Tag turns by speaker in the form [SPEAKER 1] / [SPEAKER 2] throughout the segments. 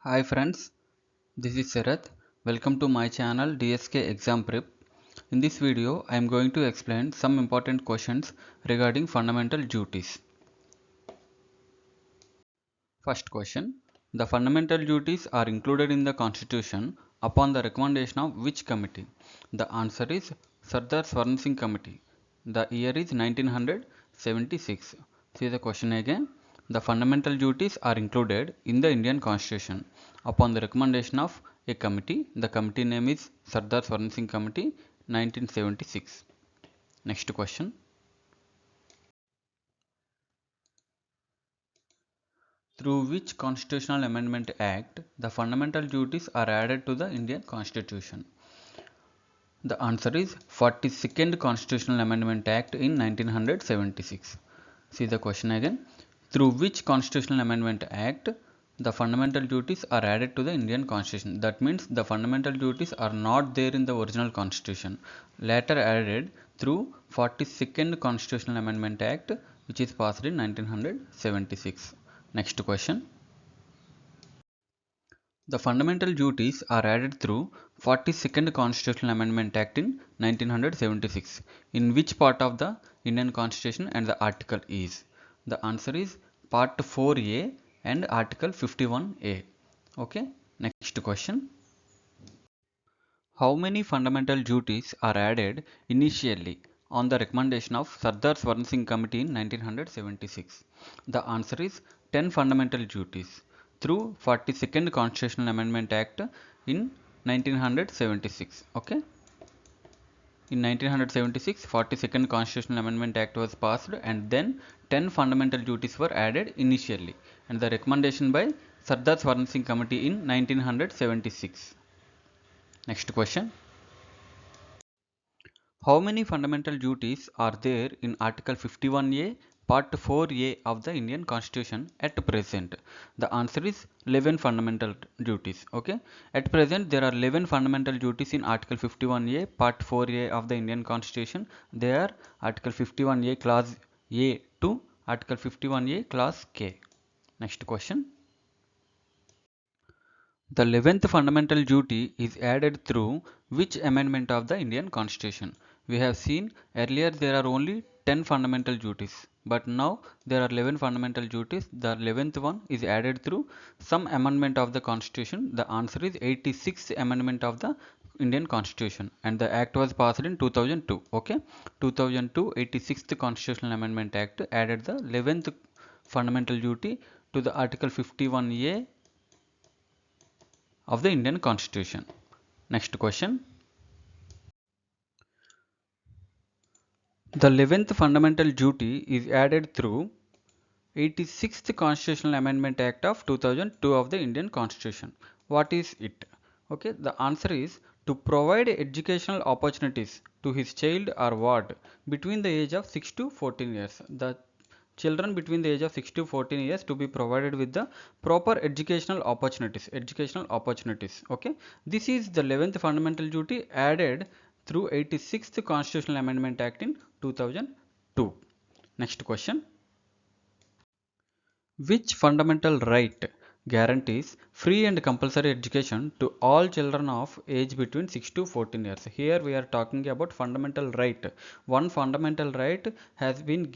[SPEAKER 1] Hi friends, this is Sarath. Welcome to my channel DSK Exam Prep. In this video, I am going to explain some important questions regarding fundamental duties. First question. The fundamental duties are included in the Constitution upon the recommendation of which committee? The answer is Sardar Swaran Singh Committee. The year is 1976. See the question again. The fundamental duties are included in the Indian Constitution upon the recommendation of a committee. The committee name is Sardar Swaran Singh Committee 1976. Next question. Through which constitutional amendment act the fundamental duties are added to the Indian Constitution? The answer is 42nd Constitutional Amendment Act in 1976. See the question again. Through which Constitutional Amendment Act the fundamental duties are added to the Indian Constitution? That means the fundamental duties are not there in the original Constitution. Later added through 42nd Constitutional Amendment Act, which is passed in 1976. Next question. The fundamental duties are added through 42nd Constitutional Amendment Act in 1976. In which part of the Indian Constitution and the article is? The answer is Part 4A and Article 51A. Okay, next question. How many fundamental duties are added initially on the recommendation of Sardar Swaran Singh Committee in 1976? The answer is 10 fundamental duties through 42nd Constitutional Amendment Act in 1976. Okay. In 1976, 42nd Constitutional Amendment Act was passed and then 10 fundamental duties were added initially and the recommendation by Sardar Swaran Singh Committee in 1976. Next question. How many fundamental duties are there in Article 51A, Part 4A of the Indian Constitution at present? The answer is 11 fundamental duties. Okay. At present, there are 11 fundamental duties in Article 51A, Part 4A of the Indian Constitution. They are Article 51A, Clause A to Article 51A, Clause K. Next question. The 11th fundamental duty is added through which amendment of the Indian Constitution? We have seen earlier there are only 10 fundamental duties, but now there are 11 fundamental duties. The 11th one is added through some amendment of the Constitution. The answer is 86th amendment of the Indian Constitution, and the act was passed in 2002. Okay, 2002 86th Constitutional Amendment Act added the 11th fundamental duty to the Article 51A of the Indian Constitution. Next question. The 11th fundamental duty is added through 86th Constitutional Amendment Act of 2002 of the Indian Constitution. What is it? Okay, the answer is to provide educational opportunities to his child or ward between the age of 6 to 14 years. The children between the age of 6 to 14 years to be provided with the proper educational opportunities. Okay, this is the 11th fundamental duty added through 86th Constitutional Amendment Act in 2002. Next question. Which fundamental right guarantees free and compulsory education to all children of age between 6 to 14 years? Here we are talking about fundamental right. One fundamental right has been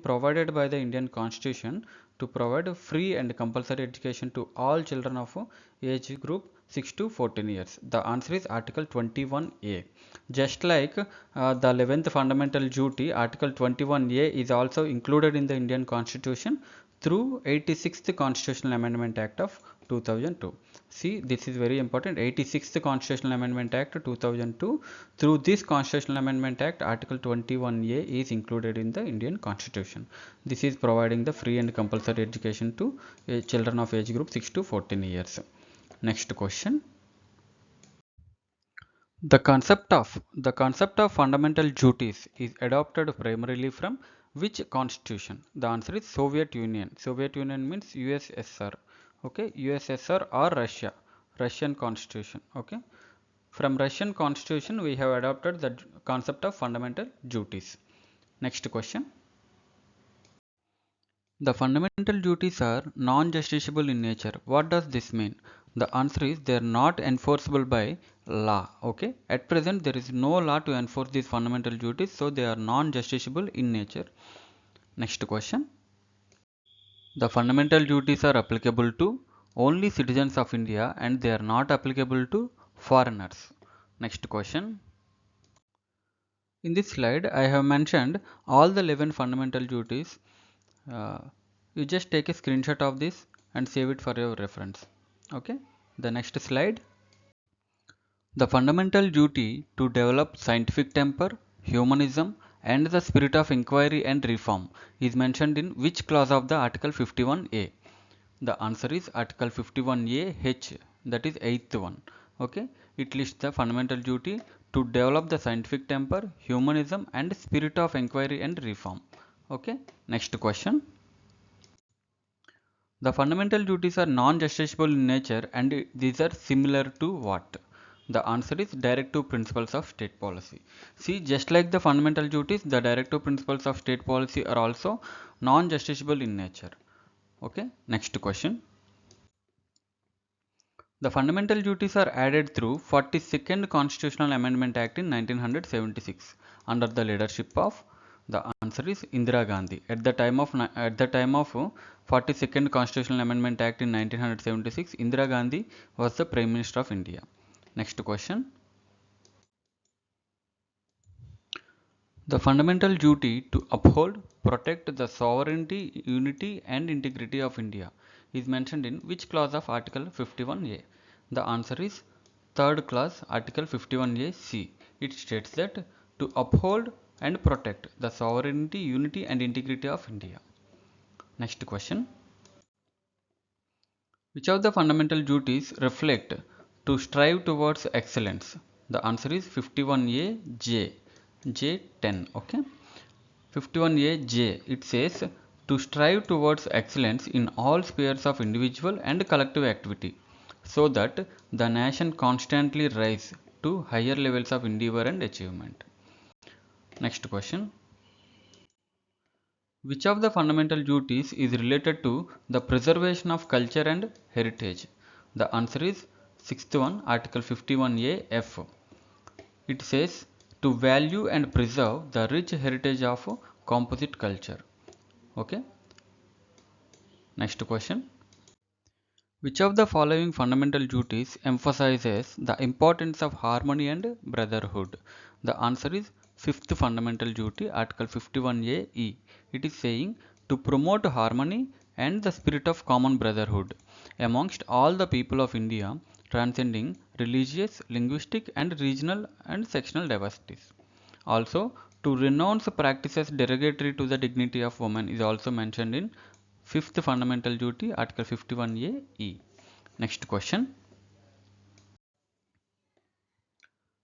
[SPEAKER 1] provided by the Indian Constitution to provide free and compulsory education to all children of age group 6 to 14 years. The answer is Article 21A. Just like the 11th fundamental duty, Article 21A is also included in the Indian Constitution through 86th Constitutional Amendment Act of 2002. See, this is very important. 86th Constitutional Amendment Act 2002. Through this Constitutional Amendment Act, Article 21A is included in the Indian Constitution. This is providing the free and compulsory education to children of age group 6 to 14 years. Next question. The concept of fundamental duties is adopted primarily from which constitution? The answer is Soviet Union. Soviet Union means USSR. Okay, USSR or Russia. Russian constitution. Okay, from Russian constitution we have adopted the concept of fundamental duties. Next question. The fundamental duties are non-justiciable in nature. What does this mean? The answer is they are not enforceable by law. Okay. At present, there is no law to enforce these fundamental duties, so they are non-justiciable in nature. Next question. The fundamental duties are applicable to only citizens of India and they are not applicable to foreigners. Next question. In this slide, I have mentioned all the 11 fundamental duties. Uh, you just take a screenshot of this and save it for your reference. Okay. The next slide. The fundamental duty to develop scientific temper, humanism, and the spirit of inquiry and reform is mentioned in which clause of the Article 51A? The answer is Article 51A H, that is 8th one. Okay, it lists the fundamental duty to develop the scientific temper, humanism, and spirit of inquiry and reform. Okay, next question. The fundamental duties are non-justiciable in nature and these are similar to what? The answer is directive principles of state policy. See, just like the fundamental duties, the directive principles of state policy are also non-justiciable in nature. Okay, next question. The fundamental duties are added through 42nd Constitutional Amendment Act in 1976 under the leadership of the answer is Indira Gandhi. At the time of 42nd Constitutional Amendment Act in 1976, Indira Gandhi was the Prime Minister of India. Next question. The fundamental duty to uphold, protect the sovereignty, unity and integrity of India is mentioned in which clause of Article 51A? The answer is third clause, Article 51A C. It states that to uphold and protect the sovereignty, unity and integrity of India. Next question. Which of the fundamental duties reflect to strive towards excellence? The answer is 51A J. J10. Okay. 51A J. It says to strive towards excellence in all spheres of individual and collective activity so that the nation constantly rise to higher levels of endeavor and achievement. Next question. Which of the fundamental duties is related to the preservation of culture and heritage? The answer is sixth one, Article 51A F. It says to value and preserve the rich heritage of composite culture. Okay. Next question. Which of the following fundamental duties emphasizes the importance of harmony and brotherhood? The answer is fifth fundamental duty, Article 51A(e). It is saying to promote harmony and the spirit of common brotherhood amongst all the people of India, transcending religious, linguistic, and regional and sectional diversities. Also, to renounce practices derogatory to the dignity of women is also mentioned in fifth fundamental duty, Article 51A(e). Next question.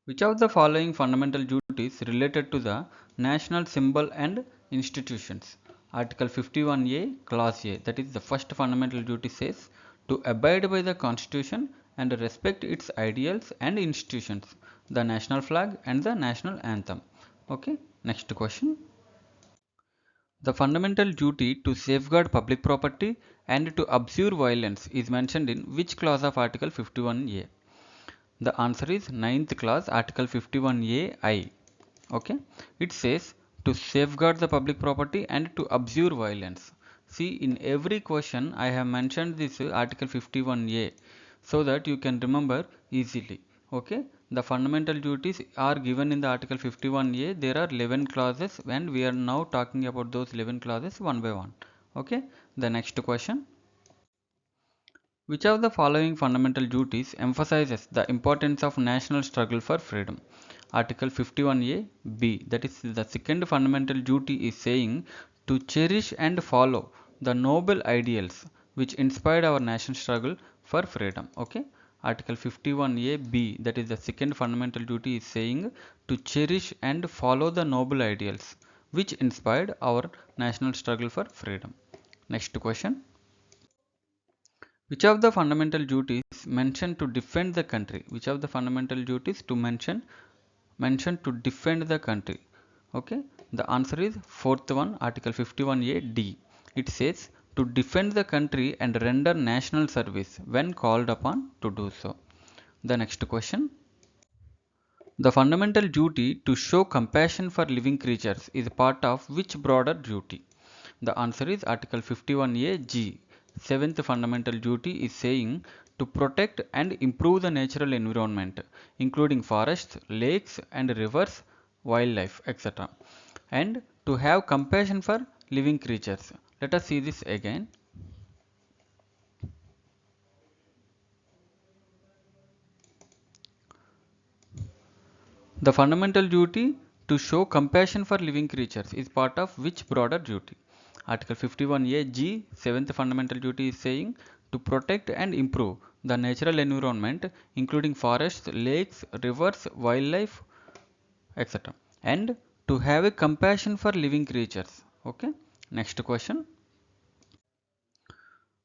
[SPEAKER 1] Which of the following fundamental duties related to the national symbol and institutions? Article 51A, Clause A, that is the first fundamental duty says to abide by the Constitution and respect its ideals and institutions, the national flag and the national anthem. Okay, next question. The fundamental duty to safeguard public property and to abjure violence is mentioned in which clause of Article 51A? The answer is ninth clause, Article 51A(I). Okay, it says to safeguard the public property and to abjure violence. See, in every question I have mentioned this Article 51A so that you can remember easily. Okay, the fundamental duties are given in the Article 51A. There are 11 clauses and we are now talking about those 11 clauses one by one. Okay, the next question. Which of the following fundamental duties emphasizes the importance of national struggle for freedom? Article 51A B, that is the second fundamental duty is saying to cherish and follow the noble ideals which inspired our national struggle for freedom. Okay, Article 51A B, that is the second fundamental duty is saying to cherish and follow the noble ideals which inspired our national struggle for freedom. Next question. Which of the fundamental duties mentioned to defend the country? Which of the fundamental duties to mention to defend the country? Okay, the answer is fourth one, Article 51A D. It says to defend the country and render national service when called upon to do so. The next question. The fundamental duty to show compassion for living creatures is part of which broader duty? The answer is Article 51A G. Seventh fundamental duty is saying to protect and improve the natural environment, including forests, lakes and rivers, wildlife, etc. And to have compassion for living creatures. Let us see this again. The fundamental duty to show compassion for living creatures is part of which broader duty? Article 51A G, 7th fundamental duty is saying to protect and improve the natural environment, including forests, lakes, rivers, wildlife, etc. And to have a compassion for living creatures. Okay. Next question.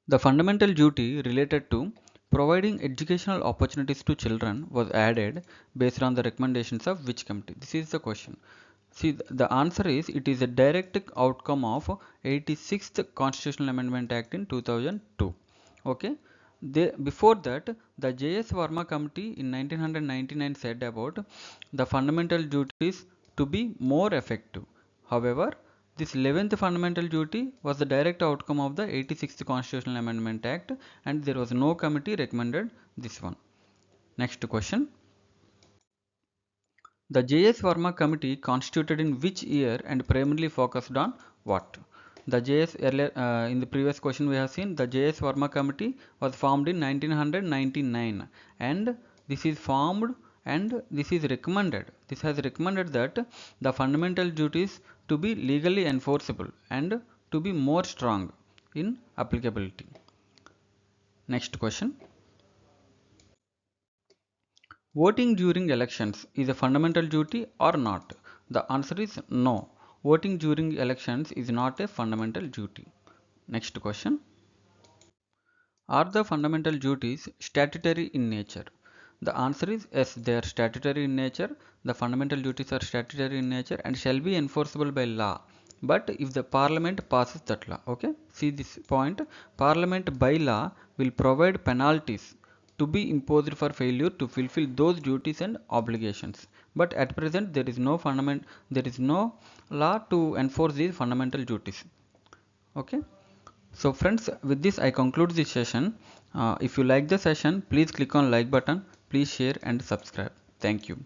[SPEAKER 1] The fundamental duty related to providing educational opportunities to children was added based on the recommendations of which committee? This is the question. See, the answer is it is a direct outcome of 86th Constitutional Amendment Act in 2002. Okay. Before that, the J.S. Verma Committee in 1999 said about the fundamental duties to be more effective. However, this 11th fundamental duty was the direct outcome of the 86th Constitutional Amendment Act and there was no committee recommended this one. Next question. The J.S. Verma Committee constituted in which year and primarily focused on what? The J.S. earlier in the previous question we have seen the J.S. Verma Committee was formed in 1999 and this is formed and this is recommended. This has recommended that the fundamental duties to be legally enforceable and to be more strong in applicability. Next question. Voting during elections is a fundamental duty or not? The answer is no. Voting during elections is not a fundamental duty. Next question. Are the fundamental duties statutory in nature? The answer is yes, they are statutory in nature. The fundamental duties are statutory in nature and shall be enforceable by law. But if the parliament passes that law, okay? See this point. Parliament by law will provide penalties to be imposed for failure to fulfill those duties and obligations. But at present there is no law to enforce these fundamental duties. Okay. So friends, with this I conclude this session. If you like the session, please click on like button, please share and subscribe. Thank you.